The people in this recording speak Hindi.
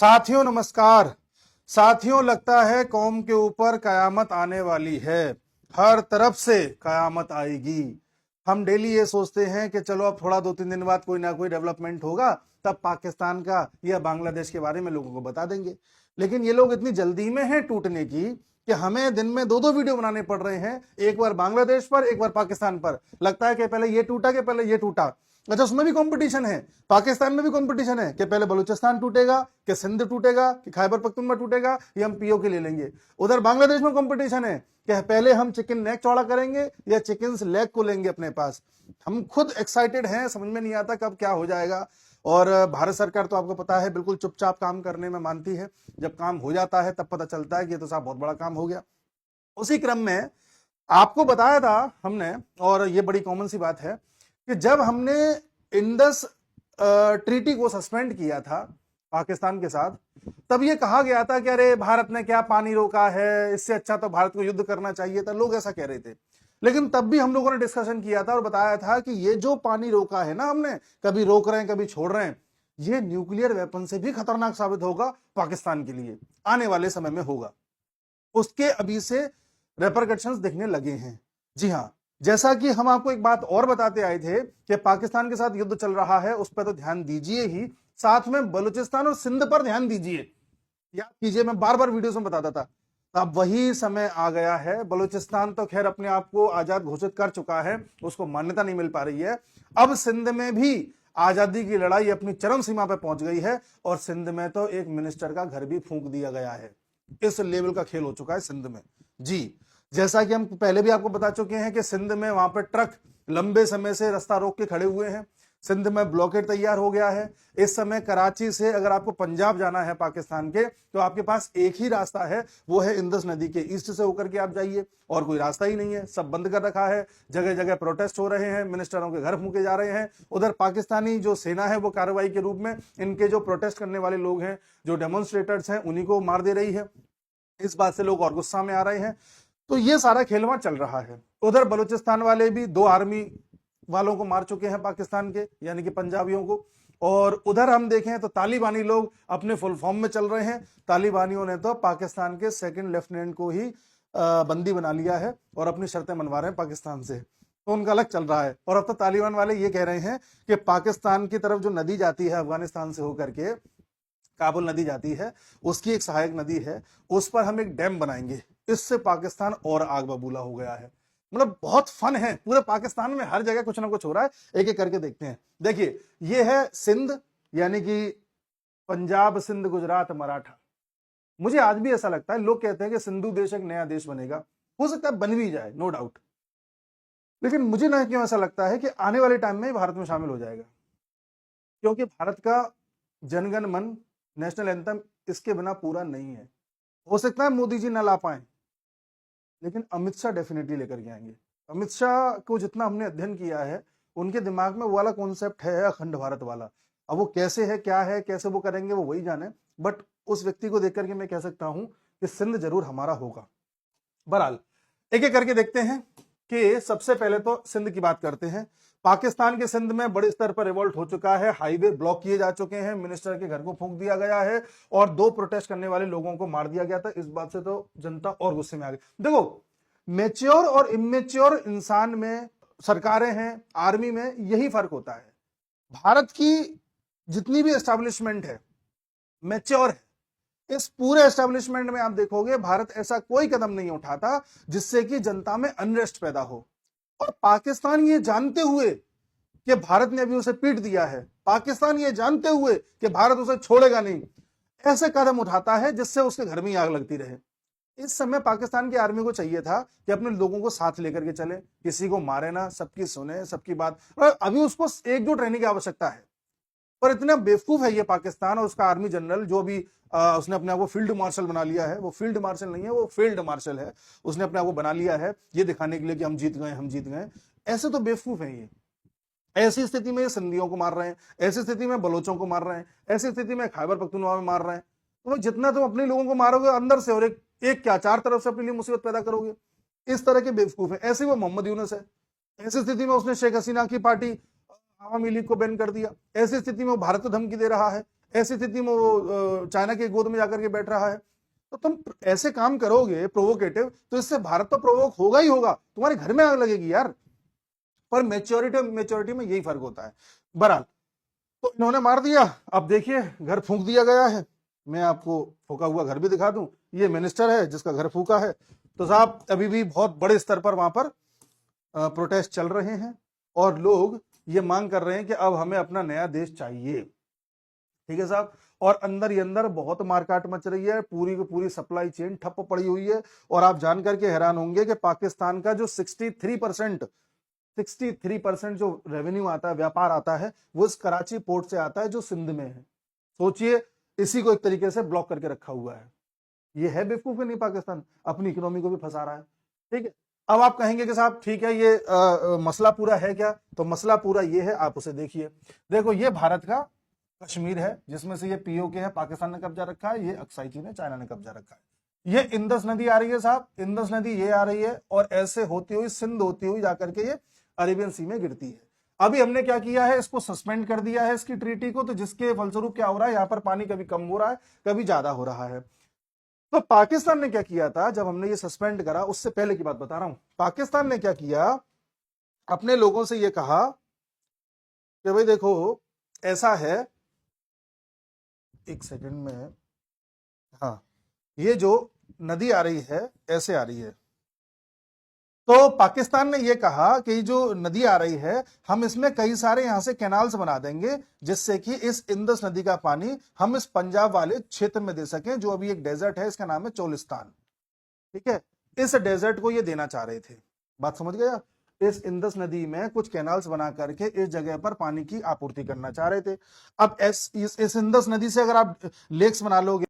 साथियों नमस्कार। साथियों, लगता है कौम के ऊपर कयामत आने वाली है। हर तरफ से कयामत आएगी। हम डेली ये सोचते हैं कि चलो अब थोड़ा 2-3 दिन बाद कोई ना कोई डेवलपमेंट होगा, तब पाकिस्तान का या बांग्लादेश के बारे में लोगों को बता देंगे। लेकिन ये लोग इतनी जल्दी में हैं टूटने की कि हमें दिन में 2-2 वीडियो बनाने पड़ रहे हैं, एक बार बांग्लादेश पर, एक बार पाकिस्तान पर। लगता है कि पहले ये टूटा कि पहले ये टूटा। अच्छा, उसमें भी कंपटीशन है, पाकिस्तान में भी कंपटीशन है कि पहले बलूचिस्तान टूटेगा, कि सिंध टूटेगा, कि खैबर पख्तूनख्वा टूटेगा, या हम पीओके ले लेंगे। उधर बांग्लादेश में कंपटीशन है कि पहले हम चिकन नेक चौड़ा करेंगे या चिकन लेग को लेंगे अपने पास। हम खुद एक्साइटेड हैं, समझ में नहीं आता कब क्या हो जाएगा। और भारत सरकार तो आपको पता है बिल्कुल चुपचाप काम करने में मानती है, जब काम हो जाता है तब पता चलता है कि ये तो साहब बहुत बड़ा काम हो गया। उसी क्रम में आपको बताया था हमने, और ये बड़ी कॉमन सी बात है कि जब हमने इंडस ट्रीटी को सस्पेंड किया था पाकिस्तान के साथ, तब ये कहा गया था कि अरे भारत ने क्या पानी रोका है, इससे अच्छा तो भारत को युद्ध करना चाहिए था। लोग ऐसा कह रहे थे। लेकिन तब भी हम लोगों ने डिस्कशन किया था और बताया था कि ये जो पानी रोका है ना हमने, कभी रोक रहे हैं कभी छोड़ रहे हैं, ये न्यूक्लियर वेपन से भी खतरनाक साबित होगा पाकिस्तान के लिए, आने वाले समय में होगा। उसके अभी से रेपरकशंस दिखने लगे हैं। जी हां, जैसा कि हम आपको एक बात और बताते आए थे कि पाकिस्तान के साथ युद्ध चल रहा है, उस पर तो ध्यान दीजिए ही, साथ में बलूचिस्तान और सिंध पर ध्यान दीजिए। याद कीजिए, मैं बार बार वीडियोस में बताता था। अब वही समय आ गया है। बलूचिस्तान तो खैर अपने आप को आजाद घोषित कर चुका है, उसको मान्यता नहीं मिल पा रही है। अब सिंध में भी आजादी की लड़ाई अपनी चरम सीमा पर पहुंच गई है, और सिंध में तो एक मिनिस्टर का घर भी फूंक दिया गया है। इस लेवल का खेल हो चुका है सिंध में। जी, जैसा कि हम पहले भी आपको बता चुके हैं कि सिंध में वहां पर ट्रक लंबे समय से रास्ता रोक के खड़े हुए हैं। सिंध में ब्लॉकेट तैयार हो गया है। इस समय कराची से अगर आपको पंजाब जाना है पाकिस्तान के, तो आपके पास एक ही रास्ता है, वो है इंदस नदी के ईस्ट से होकर के आप जाइए, और कोई रास्ता ही नहीं है। सब बंद कर रखा है। जगह जगह प्रोटेस्ट हो रहे हैं, मिनिस्टरों के घर फूके जा रहे हैं। उधर पाकिस्तानी जो सेना है वो कार्रवाई के रूप में इनके जो प्रोटेस्ट करने वाले लोग हैं, जो डेमोन्स्ट्रेटर्स हैं, उन्हीं को मार दे रही है। इस बात से लोग और गुस्सा में आ रहे हैं। तो ये सारा खेल वहां चल रहा है। उधर बलूचिस्तान वाले भी 2 आर्मी वालों को मार चुके हैं पाकिस्तान के, यानी कि पंजाबियों को। और उधर हम देखें तो तालिबानी लोग अपने फुल फॉर्म में चल रहे हैं। तालिबानियों ने तो पाकिस्तान के 2nd लेफ्टिनेंट को ही बंदी बना लिया है और अपनी शर्तें मनवा रहे हैं पाकिस्तान से। तो उनका अलग चल रहा है। और अब तो तालिबान वाले ये कह रहे हैं कि पाकिस्तान की तरफ जो नदी जाती है अफगानिस्तान से होकर के, काबुल नदी जाती है, उसकी एक सहायक नदी है, उस पर हम एक डैम बनाएंगे। इससे पाकिस्तान और आग बबूला हो गया है। मतलब बहुत फन है, पूरे पाकिस्तान में हर जगह कुछ ना कुछ हो रहा है। एक एक करके देखते हैं। देखिए, ये है सिंध, यानी कि पंजाब, सिंध, गुजरात, मराठा। मुझे आज भी ऐसा लगता है, लोग कहते हैं कि सिंधु देश एक नया देश बनेगा। हो सकता है बन भी जाए, नो डाउट। लेकिन मुझे ना क्यों ऐसा लगता है कि आने वाले टाइम में भारत में शामिल हो जाएगा, क्योंकि भारत का जनगण मन, नेशनल एंथम, इसके बिना पूरा नहीं है। हो सकता है मोदी जी ना ला पाए, लेकिन अमित शाह डेफिनेटली लेकर के आएंगे। अमित शाह को जितना हमने अध्ययन किया है, उनके दिमाग में वो वाला कॉन्सेप्ट है अखंड भारत वाला। अब वो कैसे है, क्या है, कैसे वो करेंगे, वो वही जाने। बट उस व्यक्ति को देख करके मैं कह सकता हूं कि सिंध जरूर हमारा होगा। बहरहाल, एक एक करके देखते हैं कि सबसे पहले तो सिंध की बात करते हैं। पाकिस्तान के सिंध में बड़े स्तर पर रिवॉल्ट हो चुका है। हाईवे ब्लॉक किए जा चुके हैं, मिनिस्टर के घर को फूंक दिया गया है, और 2 प्रोटेस्ट करने वाले लोगों को मार दिया गया था। इस बात से तो जनता और गुस्से में आ गई। देखो, मेच्योर और इमेच्योर इंसान में सरकारें हैं, आर्मी में यही फर्क होता है। भारत की जितनी भी एस्टेब्लिशमेंट है, मेच्योर है। इस पूरे एस्टेब्लिशमेंट में आप देखोगे, भारत ऐसा कोई कदम नहीं उठाता जिससे कि जनता में अनरेस्ट पैदा हो। और पाकिस्तान ये जानते हुए कि भारत ने अभी उसे पीट दिया है, पाकिस्तान ये जानते हुए कि भारत उसे छोड़ेगा नहीं, ऐसे कदम उठाता है जिससे उसके घर में आग लगती रहे। इस समय पाकिस्तान की आर्मी को चाहिए था कि अपने लोगों को साथ लेकर के चले, किसी को मारे ना, सबकी सुने, सबकी बात। और अभी उसको एकजुट रहने की आवश्यकता है। पर इतना बेवकूफ है ये पाकिस्तान और उसका आर्मी जनरल, जो भी उसने अपने आप को फील्ड मार्शल बना लिया है। वो फील्ड मार्शल नहीं है, वो फील्ड मार्शल है। उसने अपने आप को बना लिया है ये दिखाने के लिए कि हम जीत गए, हम जीत गए। ऐसे तो बेवकूफ है ये। ऐसी स्थिति में ये सिंधियों को मार रहे हैं, ऐसी स्थिति में बलोचों को मार रहे हैं, ऐसी स्थिति में खैबर पख्तूनख्वा में मार रहे हैं। तो जितना तुम अपने लोगों को मारोगे अंदर से, और एक क्या 4 तरफ से अपने लिए मुसीबत पैदा करोगे। इस तरह के बेवकूफ है। ऐसे वो मोहम्मद यूनुस है। ऐसी स्थिति में उसने शेख हसीना की पार्टी आवामी लीग को बैन कर दिया। ऐसी स्थिति में वो भारत को धमकी दे रहा है। ऐसी स्थिति में वो चाइना की गोद में जाकर के बैठ रहा है। तो तुम ऐसे काम करोगे प्रोवोकेटिव, तो इससे भारत तो प्रोवोक होगा ही होगा, तुम्हारे घर में आग लगेगी यार। पर मेच्योरिटी में यही फर्क होता है। बहरहाल, तो इन्होंने मार दिया। अब देखिए घर फूंक दिया गया है। मैं आपको फूका हुआ घर भी दिखा दूं। ये मिनिस्टर है जिसका घर फूका है। तो साहब अभी भी बहुत बड़े स्तर पर वहां पर प्रोटेस्ट चल रहे हैं और लोग ये मांग कर रहे हैं कि अब हमें अपना नया देश चाहिए। ठीक है साहब। और अंदर ही अंदर बहुत मारकाट मच रही है, पूरी की पूरी सप्लाई चेन ठप पड़ी हुई है। और आप जान करके हैरान होंगे कि पाकिस्तान का जो 63% जो रेवेन्यू आता है, व्यापार आता है, वो इस कराची पोर्ट से आता है जो सिंध में है। सोचिए, इसी को एक तरीके से ब्लॉक करके रखा हुआ है। ये है बेवकूफ नहीं पाकिस्तान, अपनी इकोनॉमी को भी फंसा रहा है। ठीक है। अब आप कहेंगे कि साहब ठीक है, ये मसला पूरा है क्या? तो मसला पूरा ये है, आप उसे देखिए। देखो, ये भारत का कश्मीर है जिसमें से ये पीओके है, पाकिस्तान ने कब्जा रखा है। ये अक्साई चीन है, चाइना ने कब्जा रखा है। ये इंदस नदी आ रही है साहब, इंदस नदी ये आ रही है और ऐसे होती हुई सिंध होती हुई जाकर के ये अरेबियन सी में गिरती है। अभी हमने क्या किया है, इसको सस्पेंड कर दिया है, इसकी ट्रीटी को। तो जिसके फलस्वरूप क्या हो रहा है, यहां पर पानी कभी कम हो रहा है, कभी ज्यादा हो रहा है। तो पाकिस्तान ने क्या किया था जब हमने ये सस्पेंड करा, उससे पहले की बात बता रहा हूं। पाकिस्तान ने क्या किया, अपने लोगों से ये कहा कि भाई देखो ऐसा है, एक सेकंड में, हाँ, ये जो नदी आ रही है ऐसे आ रही है। तो पाकिस्तान ने यह कहा कि जो नदी आ रही है, हम इसमें कई सारे यहां से कैनाल्स बना देंगे जिससे कि इस इंदस नदी का पानी हम इस पंजाब वाले क्षेत्र में दे सकें, जो अभी एक डेजर्ट है, इसका नाम है चोलिस्तान। ठीक है। इस डेजर्ट को ये देना चाह रहे थे। बात समझ गया? इस इंदस नदी में कुछ कैनाल्स बना करके इस जगह पर पानी की आपूर्ति करना चाह रहे थे। अब इस इंदस नदी से अगर आप लेक्स बना लोगे